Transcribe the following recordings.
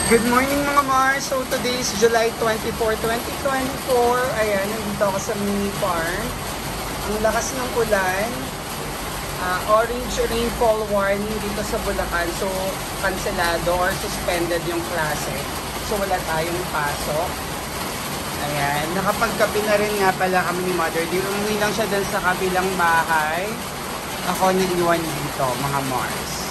Good morning mga Mars! So today is July 24, 2024. Ayan, nandito ako sa mini farm. Ang lakas ng ulan. Orange rainfall warning dito sa Bulacan. So, kanselado or suspended yung klase. So, wala tayong pasok. Ayan, nakapagkape na rin nga pala kami ni Mother. Di umuwi lang siya dun sa kabilang bahay. Ako niliwan dito, mga Mars.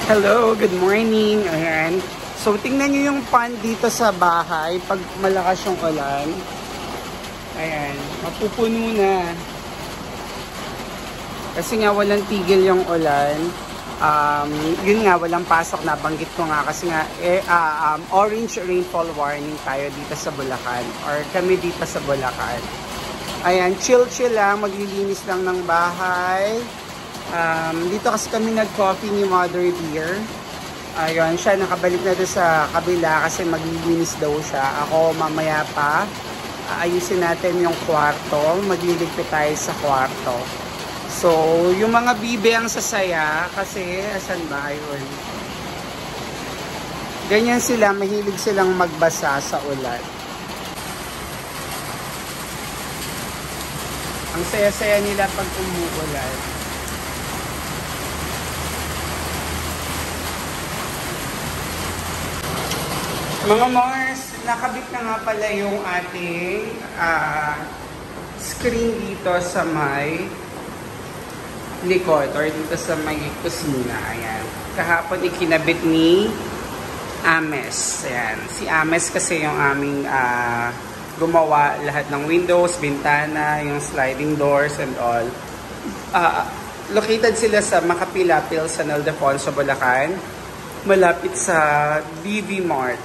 Hello, good morning. Ayan. So, tingnan nyo yung pond dito sa bahay pag malakas yung ulan. Ayan, mapupuno na. Kasi nga walang tigil yung ulan. Yun nga, walang pasok na. Banggit ko nga kasi nga orange rainfall warning tayo dito sa Bulacan. Or kami dito sa Bulacan. Ayan, chill lang. Maglilinis lang ng bahay. Dito kasi kami nag-coffee ni Mother Dear. Ayun, siya nakabalik na doon sa kabila kasi maglilinis daw siya. Ako mamaya pa, ayusin natin yung kwarto. Magliligpit tayo sa kwarto. So, yung mga bibe ang sasaya kasi, asan ba? Ayun. Ganyan sila, mahilig silang magbasa sa ulan. Ang saya-saya nila pag umuulan. Mga Mars, nakabit na nga pala yung ating screen dito sa may likod or dito sa may kusina. Ayan. Kahapon ikinabit ni Ames. Ayan. Si Ames kasi yung aming gumawa lahat ng windows, bintana, yung sliding doors and all. Located sila sa Makapilapil, San Ildefonso, Bulacan. Malapit sa DV Mart.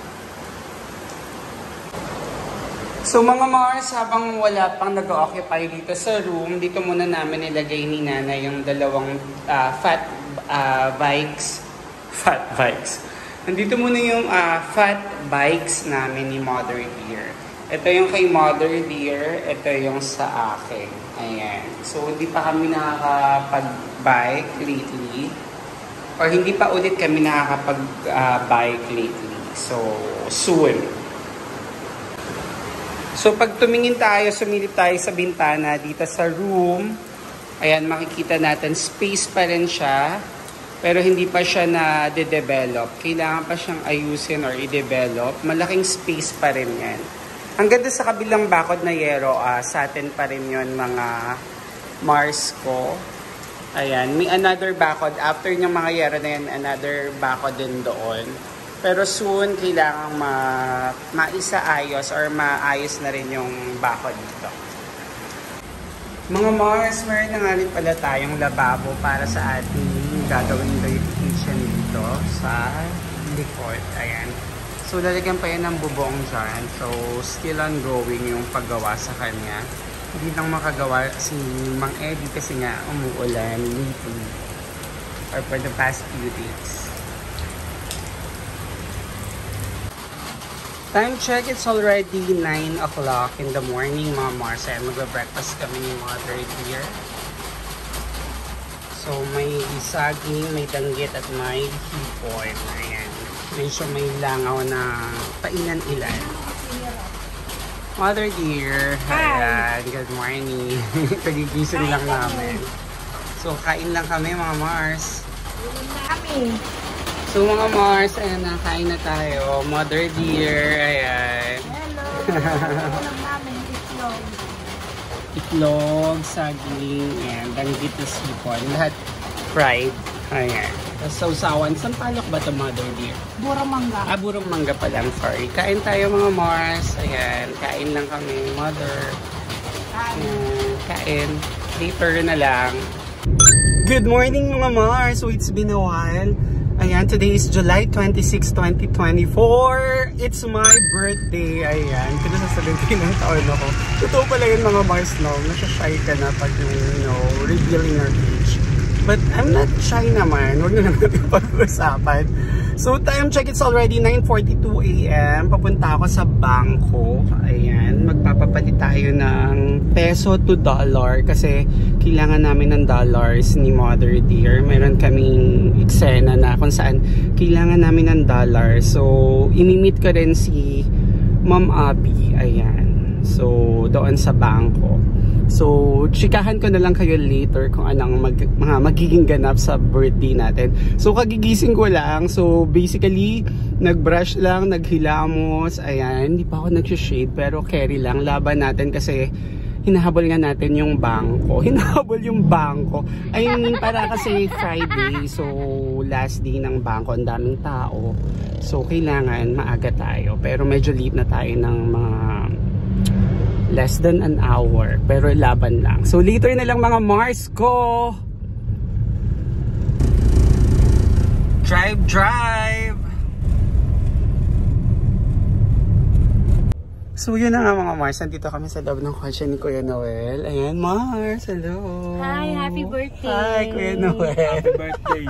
So mga Mars, habang wala pang nag-occupy dito sa room, dito muna namin nilagay ni Nana yung dalawang fat bikes. Nandito muna yung fat bikes namin ni Mother Dear. Ito yung kay Mother Dear, ito yung sa akin. Ayan. So hindi pa kami nakakapag-bike lately. Or hindi pa ulit kami nakakapag-bike lately. So, soon. So, pag tumingin tayo, sumilip tayo sa bintana dito sa room, ayan, makikita natin, space pa rin siya, pero hindi pa siya na-develop. Kailangan pa siyang ayusin or i-develop. Malaking space pa rin yan. Ang ganda sa kabilang bakod na yero, sa atin pa rin yun, mga Mars ko. Ayan, may another bakod. After yung mga yero na yan, another bakod din doon. Pero soon, kailangan maisaayos or maayos na rin yung bakod dito. Mga Mars, meron na nga rin pala tayong lababo para sa ating gagawin verification dito sa likod. Ayan. So, lalagyan pa yan ng bubong dyan. So, still ongoing yung paggawa sa kanya. Hindi lang makagawa si Mang Eddie kasi nga umuulan lately or for the past few days. Time check, it's already 9 o'clock in the morning, mga Mars. Ayan, magbe-breakfast kami ni Mother Dear. So, may saging, may danggit at may hipon. Ayan. Medyo may langaw na painan-ilan. Mother Dear, ayan, good morning. Pagigising lang namin. So, kain lang kami, mga Mars. Kami. So mga Mars, ayan na, kain na tayo. Mother Dear, ayan. Hello. Namin, itlog. Itlog, saging, ayan, danggit na sipon. Lahat fried. Ayan. Tapos sausawan. Sampalok ba ito, Mother Dear? Burong mangga. Burong mangga pa lang, sorry. Kain tayo mga Mars. Ayan, kain lang kami, Mother. Kain. Later na lang. Good morning mga Mars. So it's been a while. Ayan, today is July 26, 2024. It's my birthday. Ayan, kaya sasabihin ng taon ako. Totoo pala yun mga Mars, no? Nasashy ka na pag yung, revealing your age. But I'm not shy naman. Huwag na natin pag-usapan. So time check, it's already 9:42 AM. Papunta ako sa bangko. Ayan, magpapapalit tayo ng peso to dollar kasi kailangan namin ng dollars ni Mother Dear. Meron kaming eksena na kung saan kailangan namin ng dollar. So imimit ko rin si Ma'am Abby. Ayan. So doon sa bangko. So, chikahan ko na lang kayo later kung anong mga magiging ganap sa birthday natin. So, kagigising ko lang. So, basically, nag-brush lang, naghilamos. Ayan, hindi pa ako nag-shade pero carry lang. Laban natin kasi hinahabol nga natin yung bangko. Hinahabol yung bangko. I mean, para kasi Friday. So, last day ng bangko. Ang daming tao. So, kailangan maaga tayo. Pero medyo late na tayo ng mga less than an hour, pero laban lang. So later na lang mga Mars ko. Drive. So yun na nga mga Mars, nandito kami sa loob ng kotse ni Kuya Noel. Ayan Mars, hello. Hi, happy birthday. Hi Kuya Noel. Happy birthday.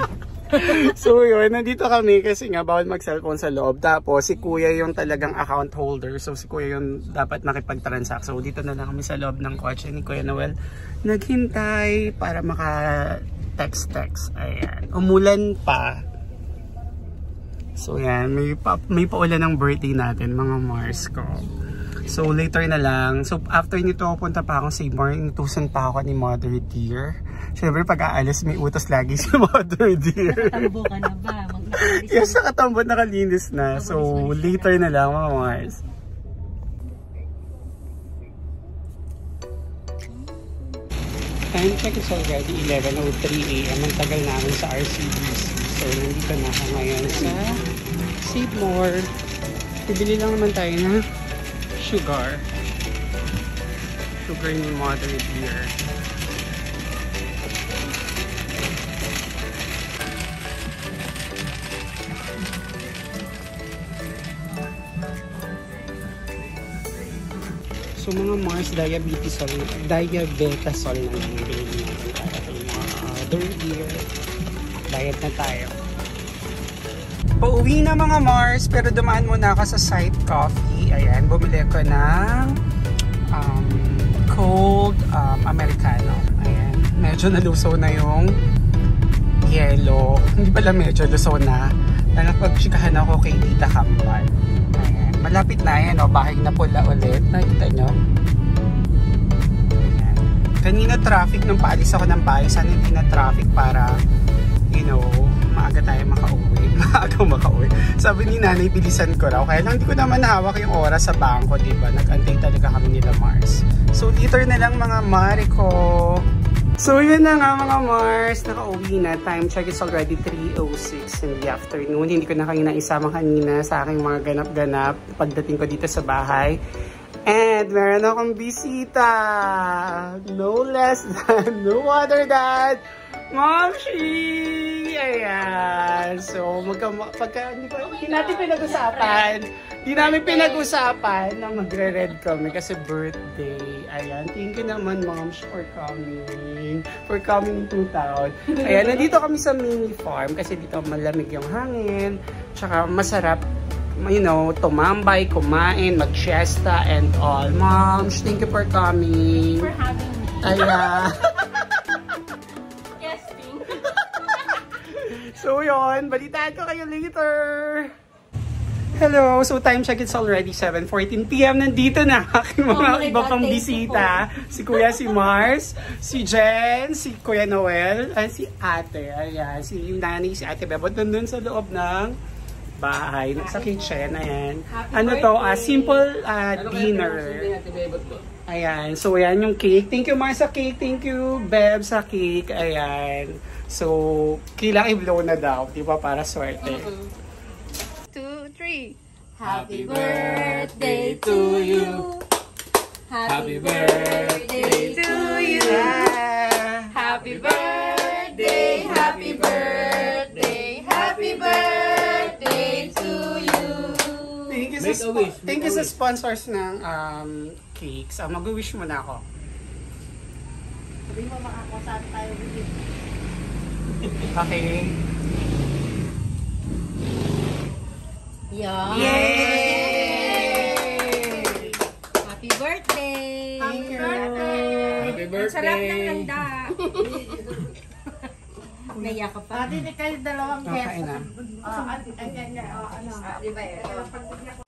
So yun, nandito kami kasi nga bawal mag-cellphone sa loob. Tapos si Kuya yung talagang account holder. So si Kuya yung dapat makipag-transact. So dito na lang kami sa loob ng kotse ni Kuya Noel. Naghintay para maka-text. Ayan. Umulan pa. So yan, may paulan ng birthday natin mga Mars ko. So later na lang. So after nito punta pa akong Save More. Inutusan pa ako ni Mother Dear. Siyempre pag aalis may utos lagi si Mother Dear. Nakatambo ka na ba? Yes, nakatambo, nakalinis na. So later na lang mga Mars. Time check is already 11:03 AM. Ang tagal namin sa RCBC. So nandito na ako ngayon sa Save More. Bibili lang naman tayo na sugar ni Mother Dear. So mga Mars, diabetasol na lang yung bilhin natin para kay Mother Dear. Diet na tayo. Pauwi na mga Mars, pero dumaan muna ako sa Site Coffee. Ayan, bumili ko ng cold Americano. Ayan, medyo nalusaw na yung yellow. Hindi pala medyo lusaw na. Nagpagchikahan ako kay Tita Kambal. Ayan, malapit na yan. O, bahay na pula ulit. Nakita nyo? Ayan. Kanina traffic nung paalis ako ng bahay. Sana hindi na traffic para, you know, maaga tayo makauwi. Sabi ni nanay, bilisan ko raw. Kaya lang hindi ko naman hawak yung oras sa bangko, diba? Nag-antay talaga kami nila Mars. So, later na lang mga Mariko. So, yun na nga mga Mars. Nakauwi na. Time check is already 3:06 in the afternoon. Hindi ko na kanina isama kanina sa aking mga ganap-ganap pagdating ko dito sa bahay. And meron akong bisita. No less than, no other than Momshi! Ayan. So, hindi namin pinag-usapan na magre-red kami kasi birthday. Ayan. Thank you naman, Moms, for coming to town. Ayan. Nandito kami sa mini farm kasi dito malamig yung hangin. Tsaka masarap, you know, tumambay, kumain, mag-siesta, and all. Moms, thank you for coming. For having me. Ayan. So yun, balitaan ko kayo later. Hello, so time check, it's already 7:14 PM. Nandito na aking mga iba pang bisita. Si Kuya, si Mars, si Jen, si Kuya Noel, at si Ate. Ayan, si Nani, si Ate Bebot nandun sa loob ng bahay, sa kitchen. Ayan. Ano to, simple dinner. Ayan, so ayan yung cake. Thank you Mars sa cake, thank you Beb sa cake. Ayan. So, kailangan i-blow na daw, di ba, para swerte. 2, 3. Happy birthday to you. Happy birthday to you. Happy birthday, happy birthday, happy birthday to you. Thank you sa sponsors ng cakes. Mag-wish muna ako. Sabihin mo makakasaan tayo with you. Okay. Yeah. Yay! Happy birthday! Happy birthday! Happy birthday! Sarap ng handa. Naiyak ka pa. Pati ni kayo dalawang Okay na. Di ba?